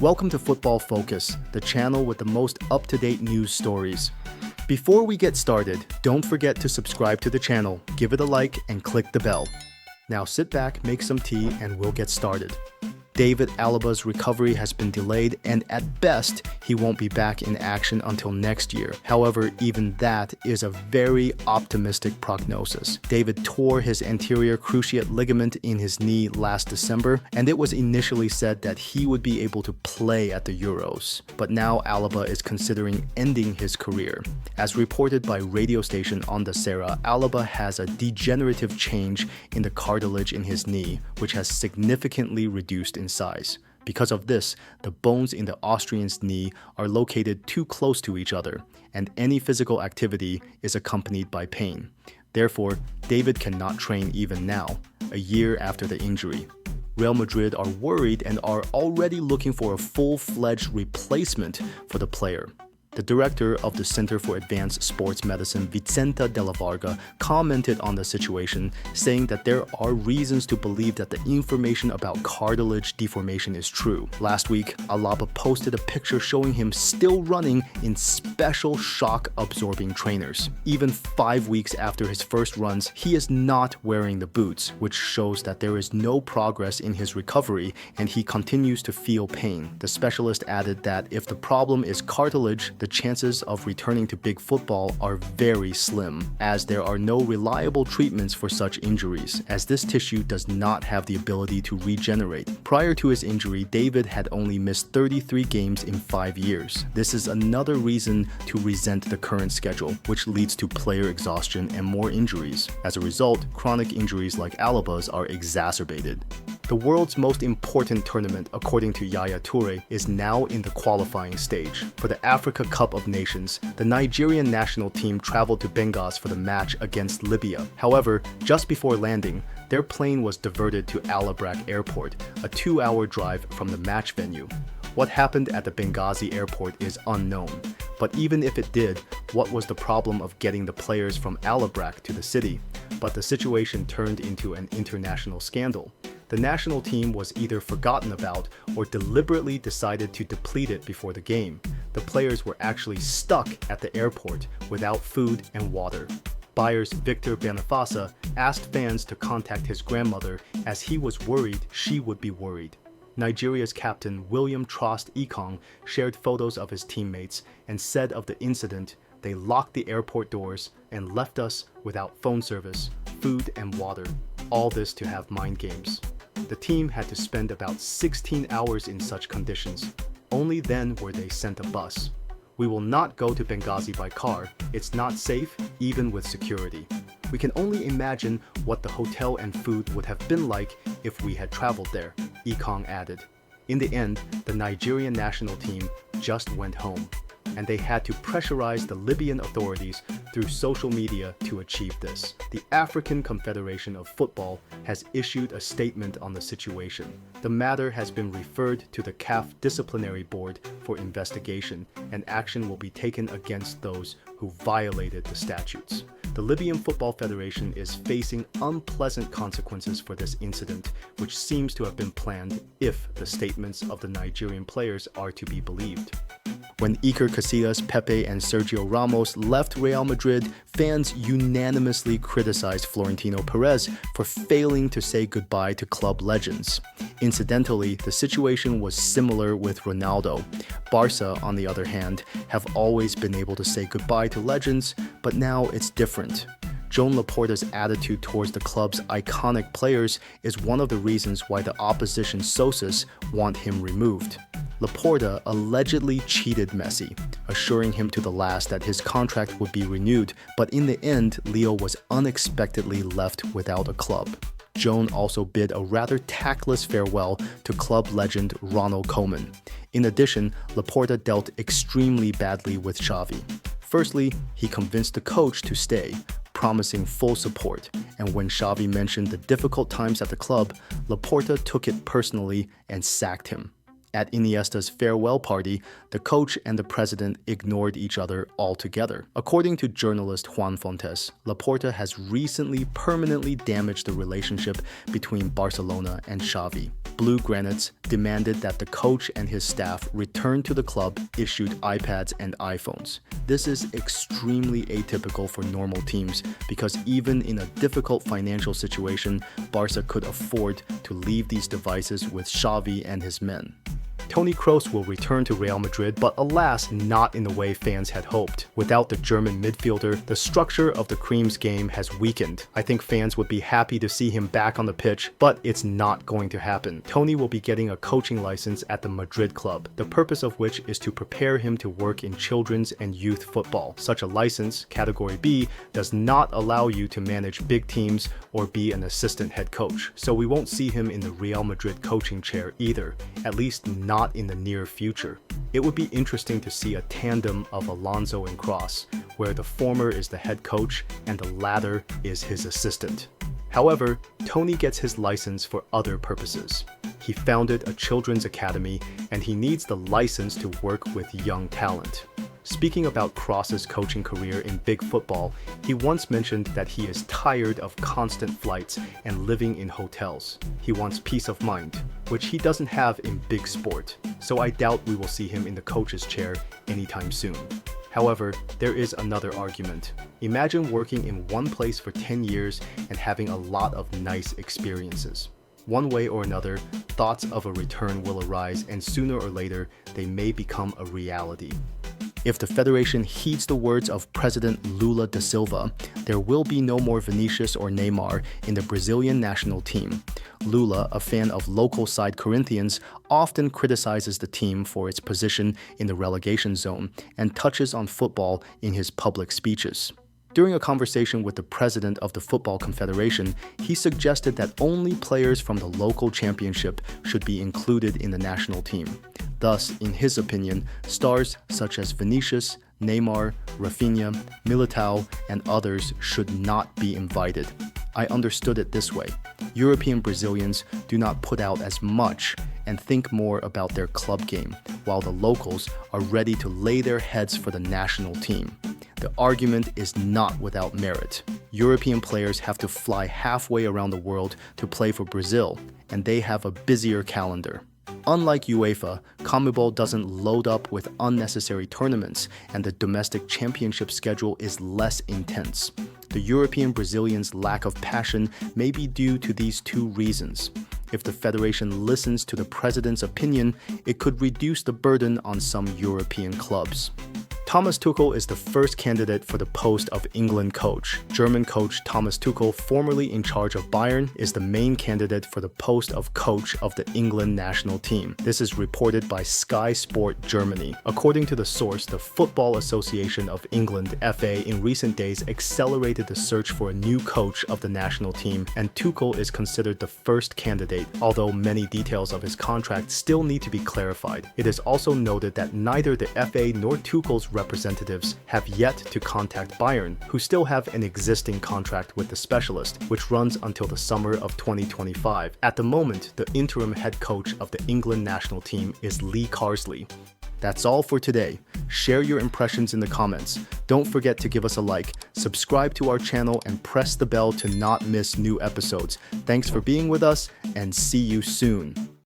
Welcome to Football Focus, the channel with the most up-to-date news stories. Before we get started, don't forget to subscribe to the channel, give it a like, and click the bell. Now sit back, make some tea, and we'll get started. David Alaba's recovery has been delayed, and at best, he won't be back in action until next year. However, even that is a very optimistic prognosis. David tore his anterior cruciate ligament in his knee last December, and it was initially said that he would be able to play at the Euros. But now Alaba is considering ending his career. As reported by radio station Onda Cero, Alaba has a degenerative change in the cartilage in his knee, which has significantly reduced in size. Because of this, the bones in the Austrian's knee are located too close to each other, and any physical activity is accompanied by pain. Therefore, David cannot train even now, a year after the injury. Real Madrid are worried and are already looking for a full-fledged replacement for the player. The director of the Center for Advanced Sports Medicine, Vicenta de la Varga, commented on the situation, saying that there are reasons to believe that the information about cartilage deformation is true. Last week, Alaba posted a picture showing him still running in special shock-absorbing trainers. Even 5 weeks after his first runs, he is not wearing the boots, which shows that there is no progress in his recovery and he continues to feel pain. The specialist added that if the problem is cartilage, the chances of returning to big football are very slim, as there are no reliable treatments for such injuries, as this tissue does not have the ability to regenerate. Prior to his injury, David had only missed 33 games in 5 years. This is another reason to resent the current schedule, which leads to player exhaustion and more injuries. As a result, chronic injuries like Alaba's are exacerbated. The world's most important tournament, according to Yaya Toure, is now in the qualifying stage. For the Africa Cup of Nations, the Nigerian national team traveled to Benghazi for the match against Libya. However, just before landing, their plane was diverted to Alabrak Airport, a 2-hour drive from the match venue. What happened at the Benghazi airport is unknown, but even if it did, what was the problem of getting the players from Alabrak to the city? But the situation turned into an international scandal. The national team was either forgotten about or deliberately decided to deplete it before the game. The players were actually stuck at the airport without food and water. Bayern's Victor Boniface asked fans to contact his grandmother as he was worried she would be worried. Nigeria's captain William Trost Ekong shared photos of his teammates and said of the incident, "They locked the airport doors and left us without phone service, food and water. All this to have mind games." The team had to spend about 16 hours in such conditions. Only then were they sent a bus. "We will not go to Benghazi by car. It's not safe, even with security. We can only imagine what the hotel and food would have been like if we had traveled there," Ekong added. In the end, the Nigerian national team just went home, and they had to pressurize the Libyan authorities through social media to achieve this. The African Confederation of Football has issued a statement on the situation. The matter has been referred to the CAF Disciplinary Board for investigation, and action will be taken against those who violated the statutes. The Libyan Football Federation is facing unpleasant consequences for this incident, which seems to have been planned if the statements of the Nigerian players are to be believed. When Iker Casillas, Pepe, and Sergio Ramos left Real Madrid, fans unanimously criticized Florentino Perez for failing to say goodbye to club legends. Incidentally, the situation was similar with Ronaldo. Barca, on the other hand, have always been able to say goodbye to legends, but now it's different. Joan Laporta's attitude towards the club's iconic players is one of the reasons why the opposition socios want him removed. Laporta allegedly cheated Messi, assuring him to the last that his contract would be renewed, but in the end, Leo was unexpectedly left without a club. Joan also bid a rather tactless farewell to club legend Ronald Koeman. In addition, Laporta dealt extremely badly with Xavi. Firstly, he convinced the coach to stay, promising full support, and when Xavi mentioned the difficult times at the club, Laporta took it personally and sacked him. At Iniesta's farewell party, the coach and the president ignored each other altogether. According to journalist Juan Fontes, Laporta has recently permanently damaged the relationship between Barcelona and Xavi. Blue-Granites demanded that the coach and his staff return to the club issued iPads and iPhones. This is extremely atypical for normal teams because even in a difficult financial situation, Barca could afford to leave these devices with Xavi and his men. Toni Kroos will return to Real Madrid, but alas, not in the way fans had hoped. Without the German midfielder, the structure of the Cream's game has weakened. I think fans would be happy to see him back on the pitch, but it's not going to happen. Toni will be getting a coaching license at the Madrid club, the purpose of which is to prepare him to work in children's and youth football. Such a license, Category B, does not allow you to manage big teams or be an assistant head coach, so we won't see him in the Real Madrid coaching chair either, at least not in the near future. It would be interesting to see a tandem of Alonso and Kroos, where the former is the head coach and the latter is his assistant. However, Toni gets his license for other purposes. He founded a children's academy and he needs the license to work with young talent. Speaking about Kroos's coaching career in big football, he once mentioned that he is tired of constant flights and living in hotels. He wants peace of mind, which he doesn't have in big sport, so I doubt we will see him in the coach's chair anytime soon. However, there is another argument. Imagine working in one place for 10 years and having a lot of nice experiences. One way or another, thoughts of a return will arise and sooner or later, they may become a reality. If the federation heeds the words of President Lula da Silva, there will be no more Vinicius or Neymar in the Brazilian national team. Lula, a fan of local side Corinthians, often criticizes the team for its position in the relegation zone and touches on football in his public speeches. During a conversation with the president of the Football Confederation, he suggested that only players from the local championship should be included in the national team. Thus, in his opinion, stars such as Vinicius, Neymar, Rafinha, Militao, and others should not be invited. I understood it this way. European Brazilians do not put out as much and think more about their club game, while the locals are ready to lay their heads for the national team. The argument is not without merit. European players have to fly halfway around the world to play for Brazil, and they have a busier calendar. Unlike UEFA, CONMEBOL doesn't load up with unnecessary tournaments, and the domestic championship schedule is less intense. The European Brazilians' lack of passion may be due to these two reasons. If the federation listens to the president's opinion, it could reduce the burden on some European clubs. Thomas Tuchel is the first candidate for the post of England coach. German coach Thomas Tuchel, formerly in charge of Bayern, is the main candidate for the post of coach of the England national team. This is reported by Sky Sport Germany. According to the source, the Football Association of England, FA, in recent days accelerated the search for a new coach of the national team, and Tuchel is considered the first candidate, although many details of his contract still need to be clarified. It is also noted that neither the FA nor Tuchel's representatives have yet to contact Bayern, who still have an existing contract with the specialist, which runs until the summer of 2025. At the moment, the interim head coach of the England national team is Lee Carsley. That's all for today. Share your impressions in the comments. Don't forget to give us a like, subscribe to our channel, and press the bell to not miss new episodes. Thanks for being with us, and see you soon.